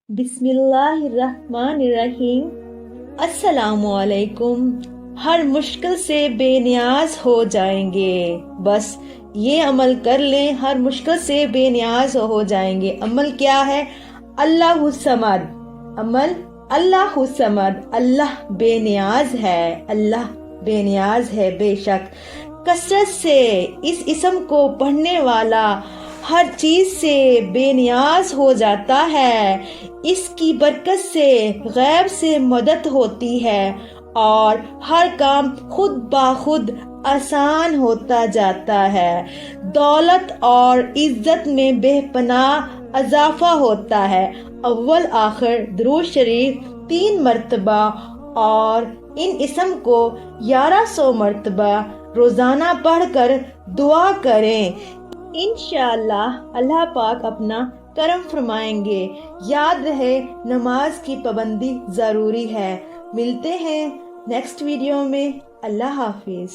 बिस्मिल्लाहिर्रहमानिर्रहीम। अस्सलामुअलैकुम। हर मुश्किल से बेनियाज हो जाएंगे। बस ये अमल कर लें, हर मुश्किल से बेनियाज हो जाएंगे। अमल क्या है? अल्लाहु समद। अमल अल्लाहु समद। अल्लाह बेनियाज है, अल्लाह बेनियाज है बेशक। कसरत से इस इसम को पढ़ने वाला हर चीज से बेनियाज हो जाता है। इसकी बरकत से गैब से मदद होती है और हर काम खुद ब खुद आसान होता जाता है। दौलत और इज्जत में बेपनाह इजाफा होता है। अव्वल आखिर दुरूद शरीफ 3 मरतबा और इन इसम को 1100 मरतबा रोजाना पढ़कर दुआ करें। इंशाअल्लाह अल्लाह पाक अपना करम फरमाएंगे। याद रहे, नमाज की पाबंदी जरूरी है। मिलते हैं नेक्स्ट वीडियो में। अल्लाह हाफिज।